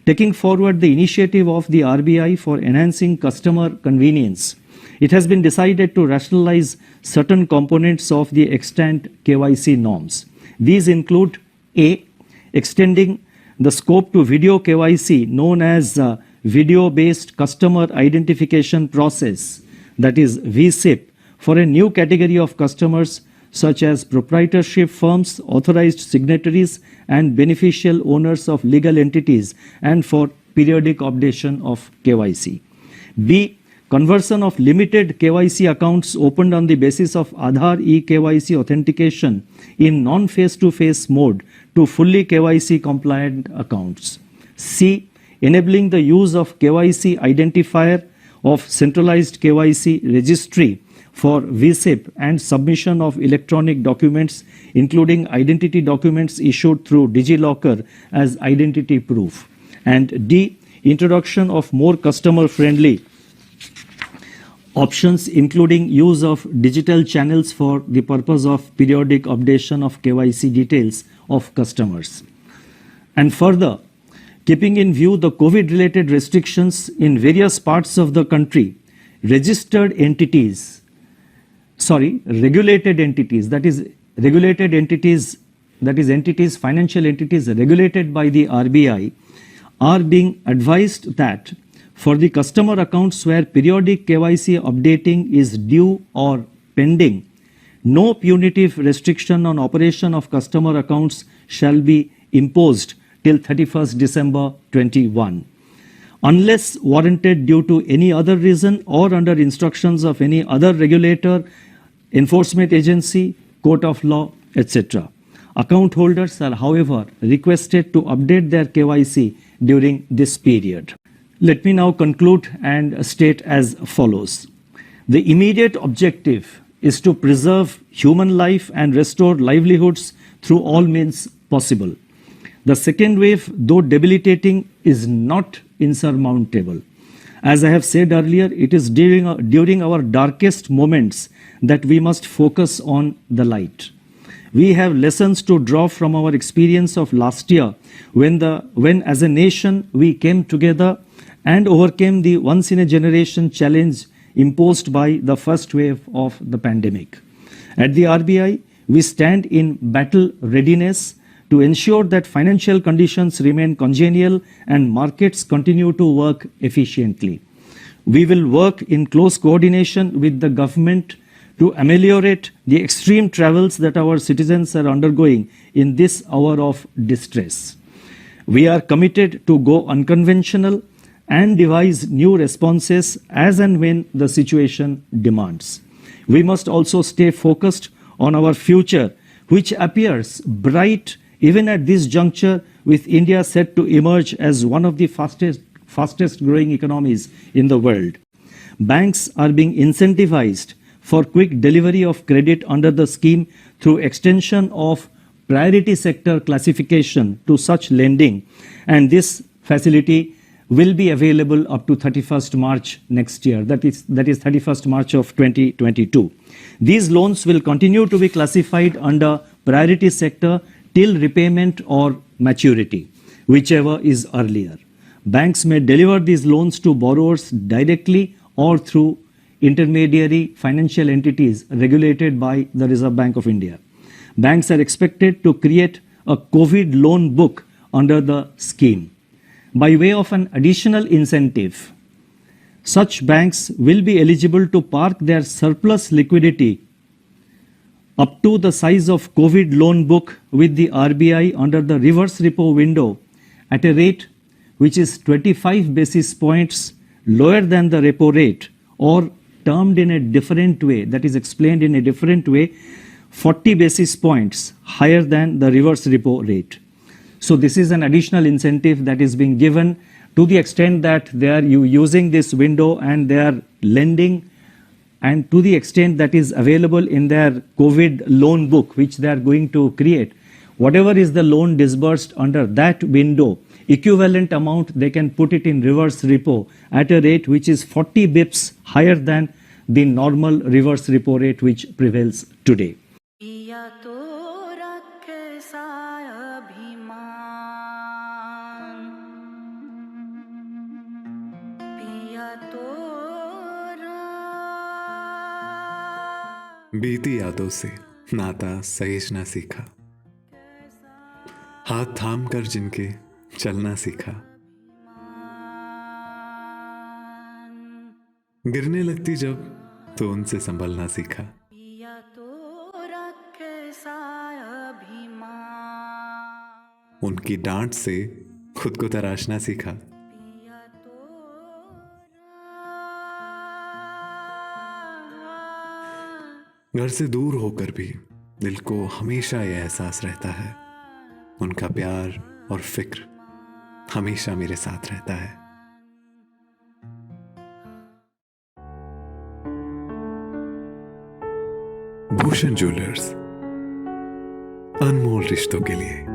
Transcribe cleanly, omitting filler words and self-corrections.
Taking forward the initiative of the RBI for enhancing customer convenience, it has been decided to rationalize certain components of the extant KYC norms. These include A. Extending the scope to video KYC known as video-based customer identification process, that is VSIP, for a new category of customers such as proprietorship firms, authorized signatories, and beneficial owners of legal entities, and for periodic updation of KYC. B. Conversion of limited KYC accounts opened on the basis of Aadhaar eKYC authentication in non-face-to-face mode to fully KYC compliant accounts. C. Enabling the use of KYC identifier of centralized KYC registry for VSIP and submission of electronic documents, including identity documents issued through DigiLocker as identity proof. And D. Introduction of more customer-friendly options, including use of digital channels for the purpose of periodic updation of KYC details of customers. And further, keeping in view the COVID-related restrictions in various parts of the country, regulated entities, financial entities regulated by the RBI are being advised that for the customer accounts where periodic KYC updating is due or pending, no punitive restriction on operation of customer accounts shall be imposed till 31st December 21, unless warranted due to any other reason or under instructions of any other regulator, enforcement agency, court of law, etc. Account holders are, however, requested to update their KYC during this period. Let me now conclude and state as follows. The immediate objective is to preserve human life and restore livelihoods through all means possible. The second wave, though debilitating, is not insurmountable. As I have said earlier, it is during our darkest moments that we must focus on the light. We have lessons to draw from our experience of last year when as a nation we came together and overcame the once-in-a-generation challenge imposed by the first wave of the pandemic. At the RBI, we stand in battle readiness to ensure that financial conditions remain congenial and markets continue to work efficiently. We will work in close coordination with the government to ameliorate the extreme travels that our citizens are undergoing in this hour of distress. We are committed to go unconventional and devise new responses as and when the situation demands. We must also stay focused on our future, which appears bright even at this juncture, with India set to emerge as one of the fastest growing economies in the world. Banks are being incentivized for quick delivery of credit under the scheme through extension of priority sector classification to such lending, and this facility will be available up to 31st March next year, that is 31st March of 2022. These loans will continue to be classified under priority sector till repayment or maturity, whichever is earlier. Banks may deliver these loans to borrowers directly or through intermediary financial entities regulated by the Reserve Bank of India. Banks are expected to create a COVID loan book under the scheme. By way of an additional incentive, such banks will be eligible to park their surplus liquidity up to the size of COVID loan book with the RBI under the reverse repo window at a rate which is 25 basis points lower than the repo rate, or termed in a different way, that is explained in a different way, 40 basis points higher than the reverse repo rate. So this is an additional incentive that is being given to the extent that they are using this window and they are lending, and to the extent that is available in their COVID loan book which they are going to create. Whatever is the loan disbursed under that window, equivalent amount they can put it in reverse repo at a rate which is 40 bips higher than the normal reverse repo rate which prevails today. बीती यादों से नाता सहेजना सीखा, हाथ थाम कर जिनके चलना सीखा, गिरने लगती जब तो उनसे संभलना सीखा। पिया तो कैसा अभिमान, उनकी डांट से खुद को तराशना सीखा। पिया तो घर से दूर होकर भी दिल को हमेशा यह एहसास रहता है, उनका प्यार और फिक्र हमेशा मेरे साथ रहता है। भूषण ज्वेलर्स, अनमोल रिश्तों के लिए।